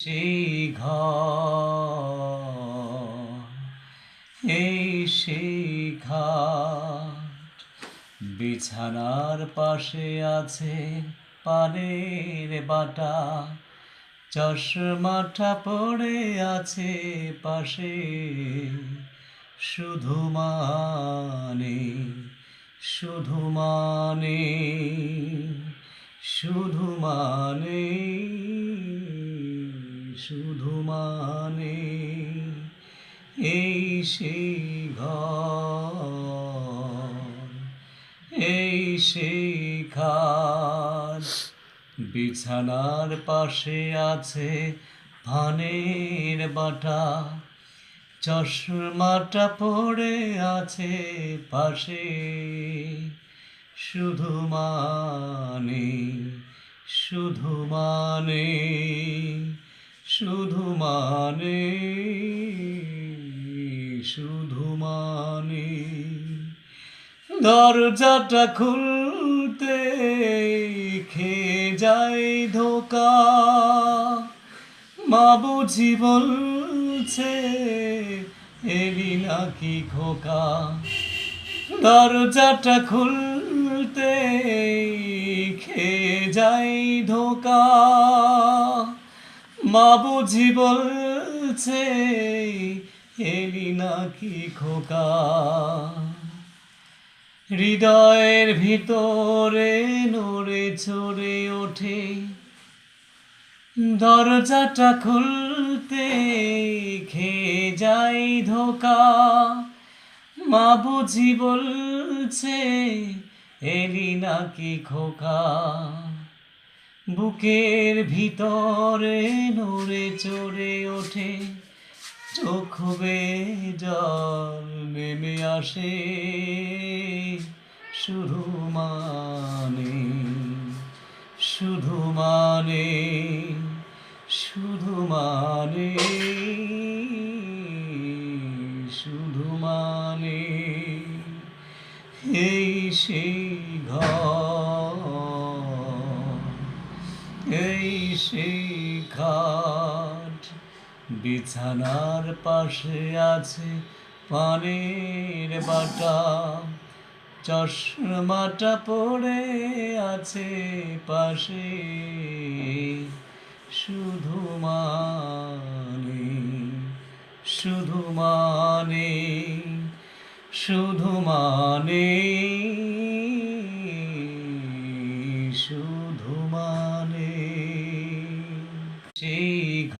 সেই ঘর, এই সেই খাট, বিছানার পাশে আছে পানের বাটা, চশমাটা পড়ে আছে পাশে, শুধু মানে, শুধু মানে, শুধু মানে, শুধু মানে, এই সেই ঘর, এই সেই খাট, বিছানার পাশে আছে ধানের বাটা, চশমাটা পড়ে আছে পাশে, শুধু মানে, শুধু মানে, শুধু মানে, শুধু মানে, দরজাটা খুলতে খেয়ে যায় ধোকা, মা বুঝি বলছে এলি নাকি খোকা, দরজাটা খুলতে খেয়ে যাই ধোকা, মা বুঝি বলছে এলি নাকি খোকা, হৃদয়ের ভিতরে নড়ে চড়ে ওঠে, দরজাটা খুলতে খেয়ে যাই ধোকা, মা বুঝি বলছে এলি নাকি খোকা, বুকের ভিতরে নড়ে চড়ে ওঠে, চোখ বেয়ে জল নেমে আসে, শুধু মানে, শুধু মানে, শুধু মানে, শুধু মানে, এই সেই ঘর, এই সেই খাট, বিছানার পাশে আছে পানের বাটা, চশমাটা পড়ে আছে পাশে, শুধু মানে, শুধু মানে, শুধু মানে।